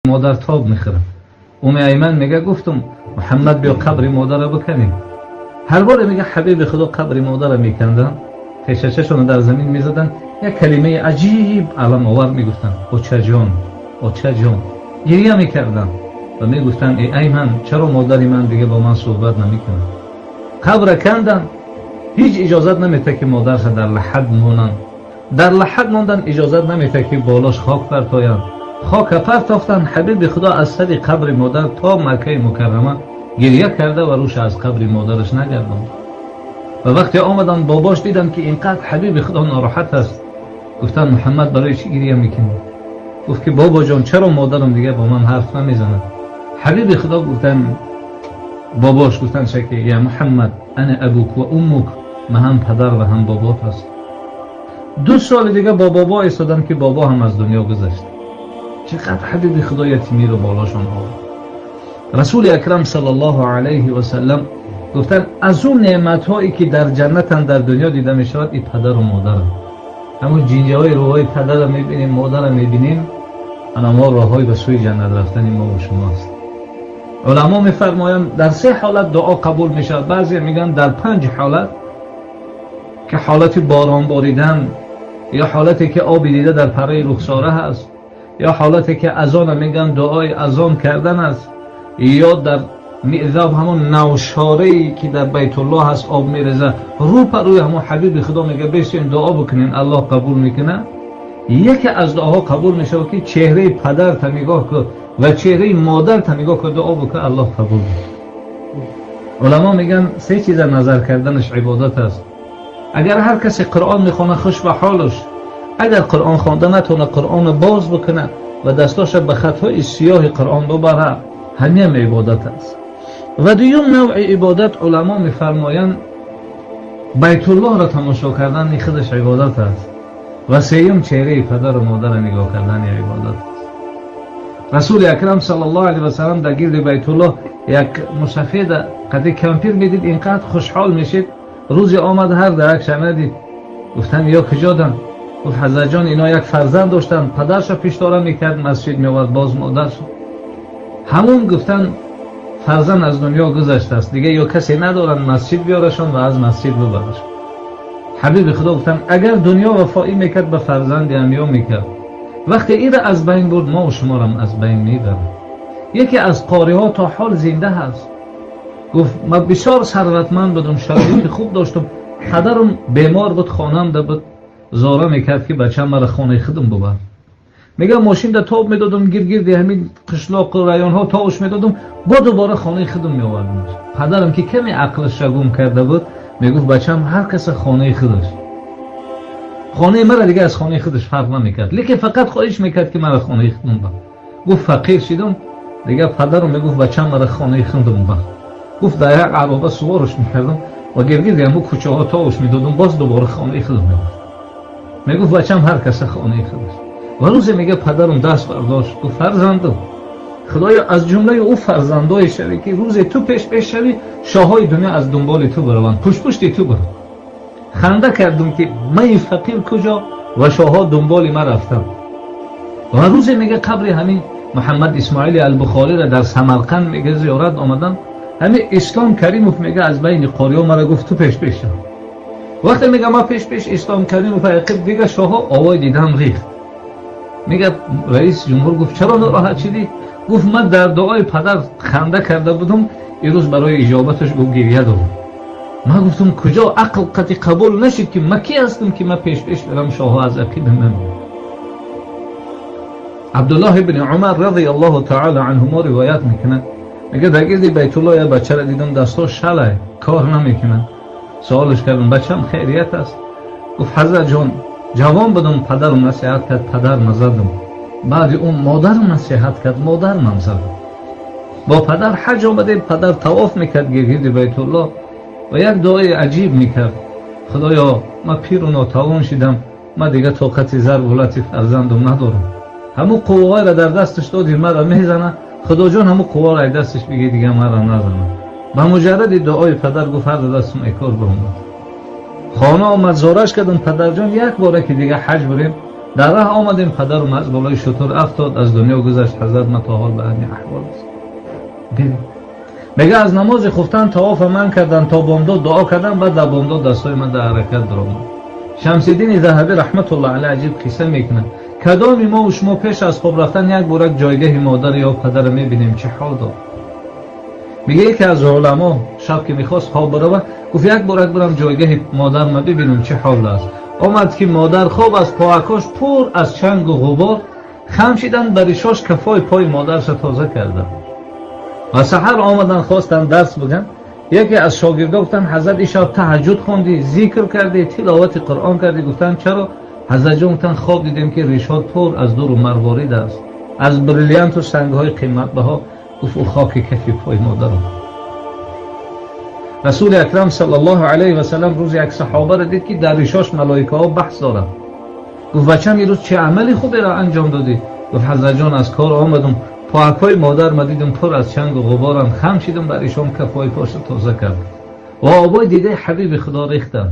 مادر تاب میخوره. ایمن میگه گفتم محمد بیا قبر مادر رو بکنیم. هر بار میگه حبیب خدا قبر مادر رو میکندن، پیشچشون در زمین میزدن، یک کلمه عجیب علم آور میگفتن اوچه جان، اوچه جان. گریه میکردن و میگفتن ای ایمن چرا مادری من دیگه با من صحبت نمیکنه؟ قبر کندن، هیچ اجازت نمیده که مادرش در لحد مونن. در لحد موندن اجازت نمیده که بالاش خاک پرتاین. خاک پرتافتن. حبیب خدا از سر قبر مادر تا مکه مکرمه گریه کرده و روش از قبر مادرش نگرداند. و وقتی آمدن باباش دیدن که اینقدر حبیب خدا ناراحت است، گفتن محمد برای چی گریه میکنی؟ گفت که بابا جان چرا مادرم دیگه با من حرف نمیزنه؟ حبیب خدا گفتن باباش گفتن که یا محمد انا ابوک و امک، من هم پدر و هم بابات هست. 2 سال دیگه با بابا ایستادن که بابا هم از دنیا گذشت. چقدر حبیب خدا یتیمی رو بالاشون آورد. رسول اکرم صلی الله علیه و سلم گفتن از اون نعمت هایی که در جنت در دنیا دیده می شود این پدر و مادر. همون جینجه های روهای پدر رو میبینیم، مادر رو میبینیم، انا ما راههای به سوی جنت رفتن ما و شماست. علما میفرمایند در 3 حالت دعا قبول می شود. بعضی میگن در 5 حالت که حالت باران باریدن، یا حالتی که آب دیده در پره رخساره هست، یا حالتی که اذان میگن دعای اذان کردن است، یا در میعذاب همون نوشاره‌ای که در بیت الله هست آب میرزه رو پر روی همون حبیب خدا میگه بشین دعا بکنین الله قبول میکنه. یکی از دعاها قبول میشه که چهره پدر تا نگاه کن و چهره مادر تا نگاه کن دعا بکن الله قبول میکنه. علما میگن 3 چیز نظر کردنش عبادت است. اگر هر کسی قرآن میخونه خوش به حالش، اگر قرآن خوانده نتونه قرآن باز بکنه و دستاش به خطهای سیاه قرآن ببره، همین عبادت است. و دوم نوع عبادت علما میفرمایند بیت الله را تماشا کردن خودش عبادت است. و سوم چهره پدر و مادر را نگاه کردن عبادت است. رسول اکرم صلی الله علیه و سلم در گرد بیت الله یک مسافر قد کمپیر میدید اینقدر خوشحال میشید. روزی آمد هر درک شنیدید گفتن یا کجادن؟ گفت حضرت جان اینا یک فرزند داشتن، پدرش پیشداره میکرد مسجد میورد باز مادرش. همون گفتن فرزند از دنیا گذشته است دیگه، یا کسی ندارن مسجد بیارشون و از مسجد ببرشون. حبیب خدا گفتن اگر دنیا وفایی میکرد به فرزند انبیا میکرد، وقتی این را از بین برد ما و شما را از بین میبرد. یکی از قاری ها تا حال زنده هست، گفت من بسیار ثروتمند بودم، شرایط خوب داشتم، پدرم بیمار بود، خانم ده بود، زاره میکرد که بچه‌م مرا خانه خودم ببر. میگه ماشین ده تاب میدادم گیر همین قشلاق و رایان ها تاوش میدادم، با دوباره خانه خودم میآوردم. پدرم که کمی عقلش را گم کرده بود میگفت بچه‌م هر کس خانه خودش، خانه مرا دیگه از خانه خودش فرق نمیکرد، لیکن فقط خواهش میکرد که مرا خانه خودم ببر. گفت فقیر شدم دیگه، پدرم میگفت بچه‌م مرا خانه خودم ببر. گفت در یک عربه سوارش میکردم و گرگیر همون کوچه ها تاوش میدادم، باز دوباره خانه خودم میبرد. میگفت بچه‌م هر کس خانه خودش. و روزی میگه پدرم دست برداشت گفت فرزندم خدایا از جمله او فرزندای شوی که روز تو پیش شوی شاههای دنیا از دنبال تو بروند، پشت تو برن. خنده کردم که من فقیر کجا و شاهها دنبال من رفتم. و روزی میگه قبر همین محمد اسماعیل البخاری را در سمرقند میگه زیارت آمدن. همین اسلام کریموف میگه از بین قاری‌ها مرا گفت تو پیش شو. وقتی میگه ما پیش اسلام کریموف عقب دیگه شاهها آوای دیدن ریخت. میگه رئیس جمهور گفت چرا ناراحت شدی؟ گفت من در دعای پدر خنده کرده بودم، این روز برای اجابتش گفت گریه دارم. من گفتم کجا عقل قطعی قبول نشد که من کی هستم که من پیش برم شاهها از عقیده من. عبدالله ابن عمر رضی الله تعالی عنهما روایت میکنه، میگه در گرد بیت الله یه بچه را دیدم دستاش شلای کار نمیکنه. سوالش کردم بچه‌م خیریت است؟ گفت حضرت جان جوان بودم پدرم نصیحت کرد پدر نزدم، بعد اون مادرم نصیحت کرد مادر من زدم. با پدر حج آمدیم، پدر طواف میکرد گرد بیت الله و یک دعای عجیب میکرد، خدایا من پیر و ناتوان شدم، من دیگه طاقت ضرب ولت فرزندم ندارم، همون قوای را در دستش دادی مرا میزنه، خدا جان همون قوا را دستش بگی دیگه مرا نزنه. با مجرد دعای پدر گفت هر دستم ایکار برم. خانه آمد زارش کردن پدر جان یک باره که دیگه حج بریم، در راه آمدیم پدرم از بالای شتر افتاد از دنیا گذشت. حضرت ما تا حال به همین احوال است. ببین میگه از نماز خفتن طواف من کردن تا بامداد دعا کردن، بعد در بامداد دستای من در حرکت درآمد. شمس الدین ذهبی رحمت الله علیه عجیب قصه میکنه. کدام ما و شما پیش از خواب رفتن یک بارک جایگاه مادر یا پدر میبینیم چه حال داد؟ میگه یکی از علما شب که میخواست خواب بره گفت یک بارک برم جایگاه مادر ما ببینم چه حال است. آمد که مادر خواب از پاکاش پر از چنگ و غبار، خمشیدن بریشاش کفای پای مادرش تازه کردن. و سحر آمدن خواستن درس بگن. یکی از شاگردا گفتن حضرت شب تهجد خوندی، ذکر کردی، تلاوت قرآن کردی؟ گفتن چرا؟ حضرت جان گفتن خواب دیدیم که ریشات پر از دور و مروارید است، از بریلیانت و سنگ‌های قیمت بها. گفت او خاک کف پای مادرم. رسول اکرم صلی الله علیه و سلم روز یک صحابه را دید که در ریشاش ملائکه ها بحث دارن. گفت بچه‌م این روز چه عملی خوبی را انجام دادی؟ گفت حضرت جان از کار آمدم پاکای مادر ما دیدم پر از چنگ و غبارن، خمشیدم بر ایشان کفای پاش تازه کرد و آبای دیده حبیب خدا ریختن.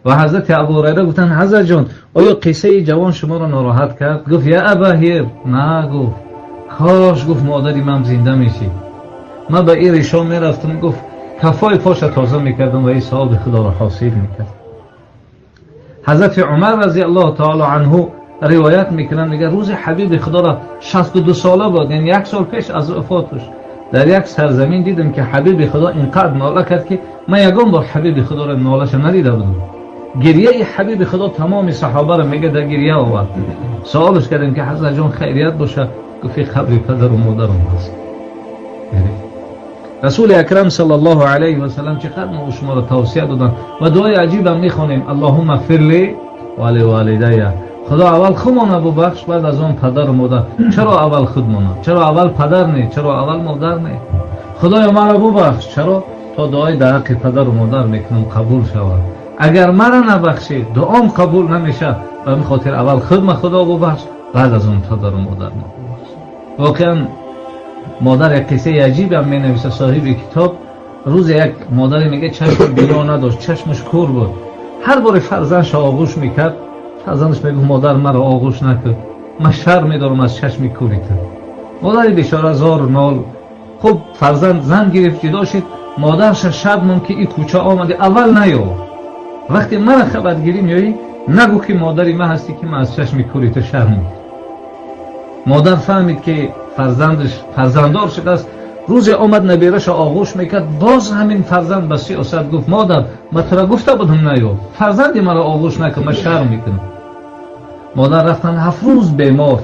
و حضرت ابوهریره گفتن حضرت جان آیا قصه جوان شما را ناراحت کرد؟ گفت یا اباهیر نه. گفت کاش گفت مادری من زنده میشی، من به این ریشا میرفتم گفت کفای پاش تازه میکردم و این ثواب خدا را حاصل میکرد. حضرت عمر رضی الله تعالی عنه روایت میکنن، میگه روز حبیب خدا را 62 ساله بود، یعنی یک سال پیش از وفاتش، در یک سرزمین دیدم که حبیب خدا اینقدر ناله کرد که من یگان بار حبیب خدا را نالش ندیده بودم. گریه حبیب خدا تمام صحابه را میگه در گریه آورد. سوالش کردیم که حضرت جان خیریت باشه؟ گفت قبر پدر و مادرم است. رسول اکرم صلی الله علیه و سلم چقدر ما شما را توصیه دادن و دعای عجیب هم میخوانیم اللهم اغفر لی و لوالدی. خدا اول خودمون ببخش بعد از اون پدر و مادر. چرا اول خودمون؟ چرا اول پدر نه؟ چرا اول مادر نه؟ خدایا مرا ببخش. چرا؟ تا دعای در حق پدر و مادر میکنم قبول شود. اگر مرا نبخشی دعام قبول نمیشه. به این خاطر اول خودم خدا ببخش بعد از اون پدر و مادر ما ببخش. واقعا مادر یک قصه عجیب هم می نویسه صاحب کتاب. روز یک مادر میگه چشم بینا نداشت، چشمش کور بود. هر بار فرزندش آغوش میکرد فرزندش میگه مادر مرا آغوش نکرد، من شرم میدارم از چشم کوری تو. مادر بیچاره زار نال. خب فرزند زن گرفت جدا شد. مادرش شب که این کوچه آمده اول نیو وقتی من خبرگیری میایی نگو که مادری من هستی که من از چشم کوری تو شرم میکنم. مادر فهمید که فرزنددار شده است. روز آمد نبیرش آغوش میکرد، باز همین فرزند به سیاست گفت مادر من تو را گفته بودم نیو، فرزندی مرا آغوش نکن من شرم میکنم. مادر رفتن 7 روز بیمار.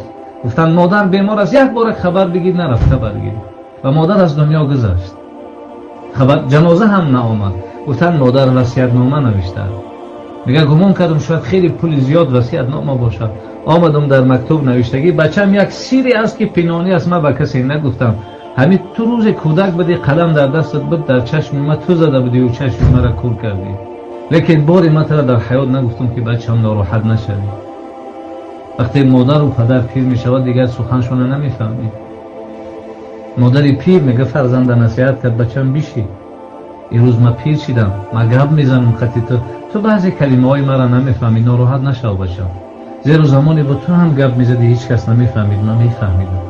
گفتن مادر بیمار است، یک بار خبر بگیر. نرفت خبر گیر و مادر از دنیا گذشت. خبر جنازه هم نآمد. گفتن مادر وصیت‌نامه نوشته. میگه گمان کردم شاید خیلی پول زیاد وصیت‌نامه باشه. آمدم در مکتوب نوشتگی بچم یک سیری است که پنهانی است، من به کسی نگفتم. همین تو روز کودک بودی قلم در دستت بود در چشم من تو زده بودی و چشم مرا کور کردی، لیکن باری من تو در حیات نگفتم که بچم ناراحت نشوی. وقتی مادر و پدر پیر میشود دیگر سخنشون نمیفهمی. مادری پیر میگه فرزند نصیحت کرد بچم بیشی. این روز من پیر شدم، من گپ میزنم خطی تو بعضی کلمه های مرا نمیفهمی، ناراحت نشو بچم. زیرا زمانی با تو هم گپ میزدی هیچ کس نمیفهمید، من میفهمیدم.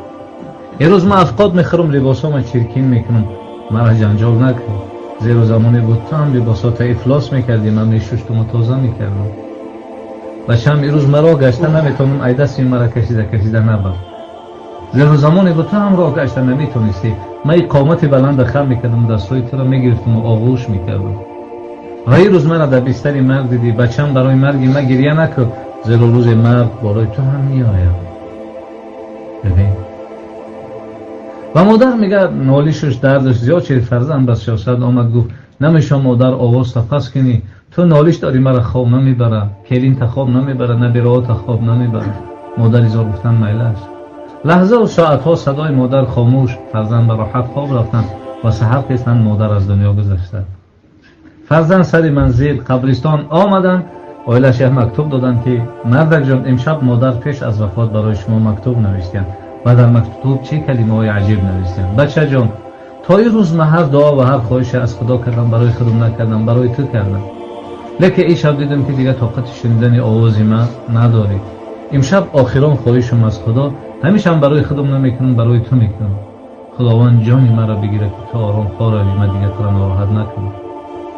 یه روز من افقاد میخرم لباسامو چرکین میکنم، مرا جنجال نکن. زیرا زمانی با تو هم لباسات افلاس میکردی، من میشوشتم و تازه میکردم. بچم این روز مرا گشته نمیتونم، ای دستی مرا کشیده نبر. زیرا زمانی با تو هم راه گشته نمیتونستی، من قامت بلند خم میکردم، دستای تو را میگرفتم و آغوش میکردم. و این روز مرا در بستر مرگ دیدی، بچم برای مرگی من گریه نکن، زیرا روز مرگ برای تو هم میآید. ببین و مادر میگه نالیشش دردش زیاد شد. فرزند بس سیاست آمد گفت نمیشه مادر آواز تپس کنی، تو نالیش داری مرا خواب نمیبره، کلین تا خواب نمیبره، نبیره تا خواب نمیبره. مادر ایزا گفتن میلش. لحظه و ساعتها صدای مادر خاموش، فرزند به راحت خواب رفتن و سحر قسطن مادر از دنیا گذشته. فرزند سر منزل قبرستان آمدن، اویلش مکتوب دادن که مادر جان امشب مادر پیش از وفات برای شما مکتوب نوشتن و در مکتوب چه کلمه های عجیب نوشتن. بچه جان تا این روز من هر دعا و هر خواهش از خدا کردم، برای خودم نکردم، برای تو کردم. لیکن این شب دیدم که دیگه طاقت شنیدن آوازی من نداری. امشب آخران خواهشم از خدا، همیشه هم برای خودم نمیکنم، برای تو میکنم. خداوند جان مرا بگیره که تو آرام خواه روی، من دیگه تو را ناراحت نکنم.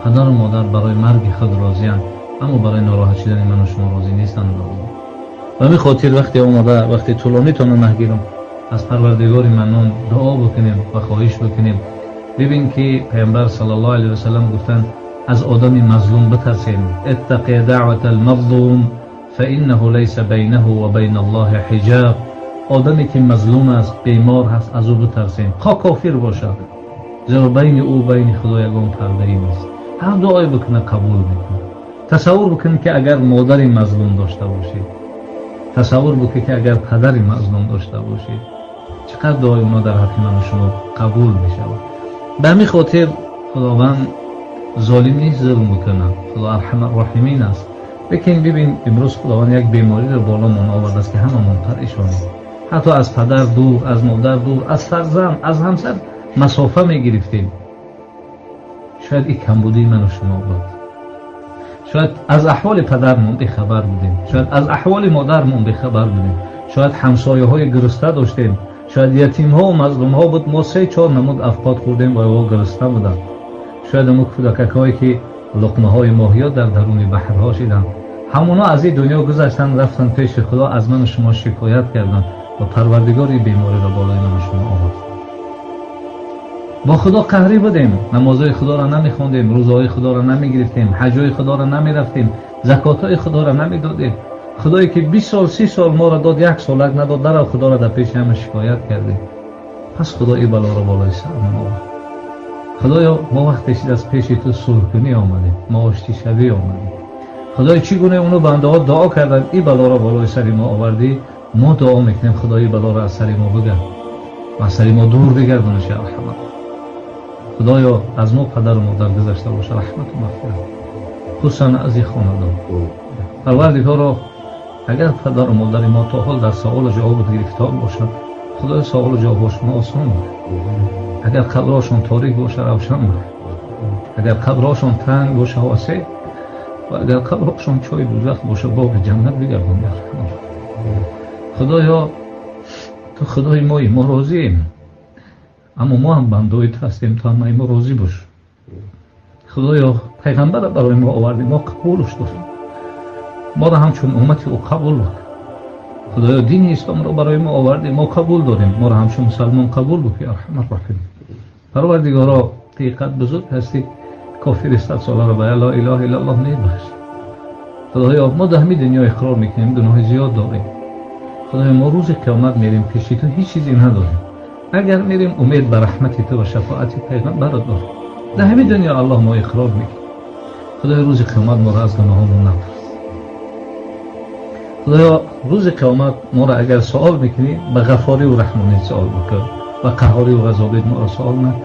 پدر و مادر برای مرگ خود راضی‌اند، اما برای ناراحت شدن من و شما راضی نیستند. و همین خاطر وقتی آماده، وقتی طولانی تان نگیرم، از پروردگار منان دعا بکنیم و خواهش بکنیم. ببین که پیامبر صلی الله علیه و سلم گفتند از آدم مظلوم بترسین. اتق دعوت المظلوم فانه لیس بینه و بین الله حجاب. آدمی که مظلوم است، بیمار هست، از او بترسین، خواه کافر باشد، زیرا بین او بین خدا یگان پرده ای نیست. هر دعای بکنه قبول میکنه. تصور بکن که اگر مادری مظلوم داشته باشید، تصور بکن که اگر پدری مظلوم داشته باشید، چقدر دعای اونا در حق من و شما قبول میشود. به همین خاطر خداوند ظالم نیست، ظلم بکنه. خدا ارحم الراحمین است. ببین امروز خداوند یک بیماری رو بالامون آورده است که هممون پریشانیم. حتی از پدر دور، از مادر دور، از فرزند، از همسر مسافه میگرفتیم. شاید این کمبودی من و شما بود. شاید از احوال پدرمون بیخبر بودیم، شاید از احوال مادرمون بیخبر بودیم، شاید همسایه های گرسنه داشتیم، شاید یتیم ها و مظلوم ها بود. ما 3-4 نمود افقاد خوردیم و او گرسنه بودند. شاید امو کودکک هایی که لقمه های ماهیات در درون بحرها شدند، همونا از این دنیا گذشتن، رفتن پیش خدا، از من و شما شکایت کردند و پروردگار بیماری را بالای من و شما آورد. با خدا قهری بودیم، نمازهای خدا را نمیخوندیم، روزهای خدا را نمیگرفتیم، حجای خدا را نمیرفتیم، زکاتهای خدا را نمیدادیم. خدایی که 20 سال 30 سال ما را داد، 1 سالک نداد، در خدا را در پیش همه شکایت کردیم. پس خدا این بلا را بالای سر ما آورد. خدایا ما وقتی از پیش تو صلح کنی آمدیم، ما آشتی شوی آمدیم. خدای چگونه اونو بنده ها دعا کردن این بلا را بالای سر ما آوردی، ما دعا میکنیم خدای بلا را از سر ما بگرد و از سر ما دور بگردونش یا رحمت. خدایا از ما پدر و مادر گذشته باشه، رحمت و مغفرت، خصوصا از این خاندان. پروردگارا اگر پدر و مادر ما تا حال در سوال و جواب گرفتار باشند، خدای سوال و جوابشون آسان کنه. اگر قبرشون تاریک باشه روشن کنه، اگر قبرشون تنگ باشه واسع، و اگر قبرشون چای دوزخ باشه باب جنت بگردون. خدایا تو خدای مایی، ما راضییم، اما ما هم بنده‌ای هستیم، تو هم ما راضی باش. خدایا پیغمبر را برای ما آوردی، ما قبولش داریم، ما را همچون امتی او قبول کن. خدایا دین اسلام را برای ما آوردی، ما قبول داریم، ما را همچون مسلمان قبول کن یا ارحم الراحمین. پروردگارا حقیقت بزرگ هستی، کافر 100 ساله را به لا اله الا الله نمیبخش. خدایا ما در همین دنیا اقرار میکنیم گناه زیاد داریم. خدایا ما روز قیامت میریم پیش تو، هیچ چیزی نداریم. اگر میریم امید به رحمت تو و شفاعت پیغمبر داریم. در همین دنیا الله ما اقرار میکنه. خدایا روز قیامت ما را از گناهامون نپرس. خدایا روز قیامت ما را اگر سوال میکنی به غفاری و رحمت سوال بکن و قهاری و غضبت ما را سوال نکن.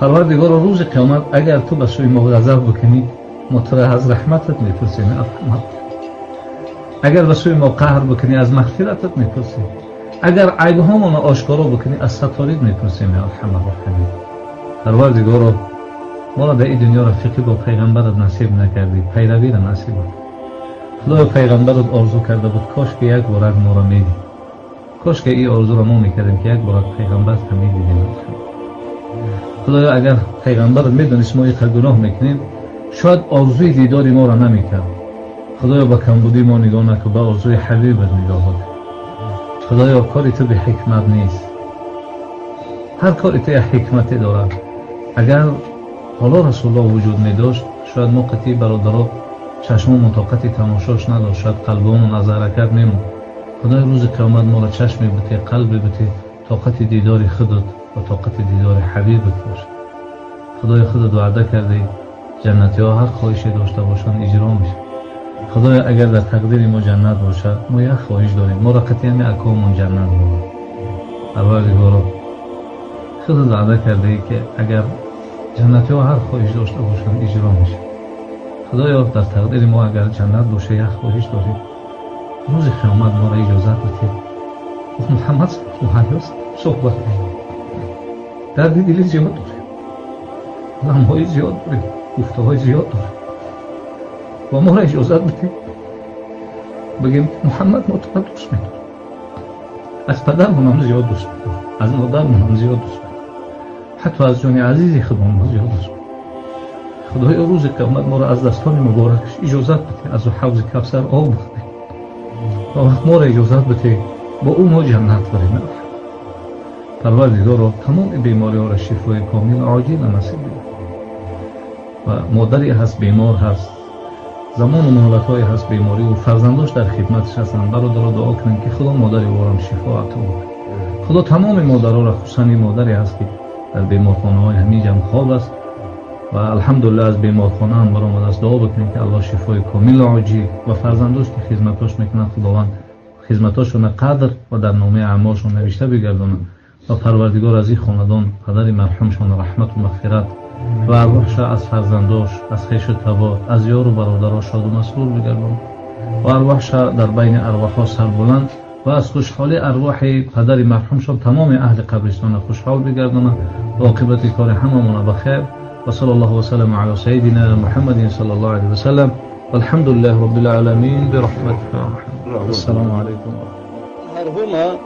پروردگار روز قیامت اگر تو به سوی ما غضب بکنی، ما تو را از رحمتت میپرسیم رحمت. اگر به سوی ما قهر بکنی، از مغفرتت میپرسیم. اگر عیبهامون آشکارا بکنی، از ستارت میپرسیم یا ارحم الراحمین. پروردگار ما را در این دنیا رفیقی با پیغمبرت نصیب نکردی، پیروی را نصیب کن. خدای پیغمبرت آرزو کرده بود کاش که یک بار ما را میدید، کاش که این آرزو را ما میکردیم که یک بار پیغمبر را میدیدیم. خدایا اگر پیغمبر میدونست ما یک گناه میکنیم، شاید آرزوی دیداری ما را نمیکرد. خدایا با کمبودی ما نگاه نکن، به آرزوی حبیبت نگاه کن. خدایا کاری تو به حکمت نیست، هر کاری تو یک حکمتی دارد. اگر حالا رسول الله وجود میداشت، شاید ما قطعی برادرها چشممون طاقت تماشاش نداشت، شاید قلبمون از حرکت میموند. خدای روز قیامت ما را چشمی بده، قلبی بده، طاقت دیدار خودت و طاقت دیدار حبیبت باشه. خدای خودت وعده کردی جنتی ها هر خواهشی داشته باشن اجرا میشه. خدای اگر در تقدیر ما جنت باشه، ما یک خواهش داریم، ما را قطعی همین اکامون جنت بود. پروردگارا خودت وعده کردی که اگر جنتی ها هر خواهش داشته باشن اجرا میشه. خدایا در تقدیر ما اگر جنت باشه یک خواهش داریم، روز قیامت ما را اجازت بده محمد صلی الله علیه و سلم صحبت کنیم. درد دل زیاد داریم، غم‌های زیاد داریم، گفته‌های زیاد داریم، و ما را اجازت بده بگیم محمد ما تو دوست می‌داریم. از پدرمون هم زیاد دوست می‌داریم، از مادرمون هم زیاد دوست می‌داریم، حتی از جان عزیزی خودمون زیاد دوست می‌داریم. خدای روزی که اومد ما را از دستان مبارکش اجازت بده از حوض کوثر آب بخوریم و وقت ما را اجازت بده با او ما جنت بریم. پروردگارا تمام بیماری ها را شفای کامل عاجل نصیب بده. و مادری هست بیمار هست، زمان و مهلت های هست بیماری و فرزنداش در خدمتش هستند، برادرها دعا کنیم که خدا مادری وارم شفا عطا بده. خدا تمام مادرها را، خصوصا مادری هست که در بیمارخانه های همین جمع خواب است و الحمدلله از بیمارخانه هم برآمده است، دعا بکنیم که الله شفای کامل عاجل و فرزنداش که خدمتاش میکنند خداوند خدمتاشون قدر و در نامه اعمالشون نوشته بگردونه و پروردگار از این خاندان پدر مرحومشون رحمت و مغفرت و ارواحش از فرزنداش، از خویش و تبار، از یار و برادرها شاد و مسرور بگردونه و ارواحش در بین ارواحها سربلند و از خوشحالی ارواح پدر مرحومشون تمام اهل قبرستان خوشحال بگردونه و عاقبت کار هممون بخیر. و صلی الله و سلم علی سیدنا محمد صلی الله علیه و سلم والحمد لله رب العالمین برحمتك. السلام علیکم. مرحوم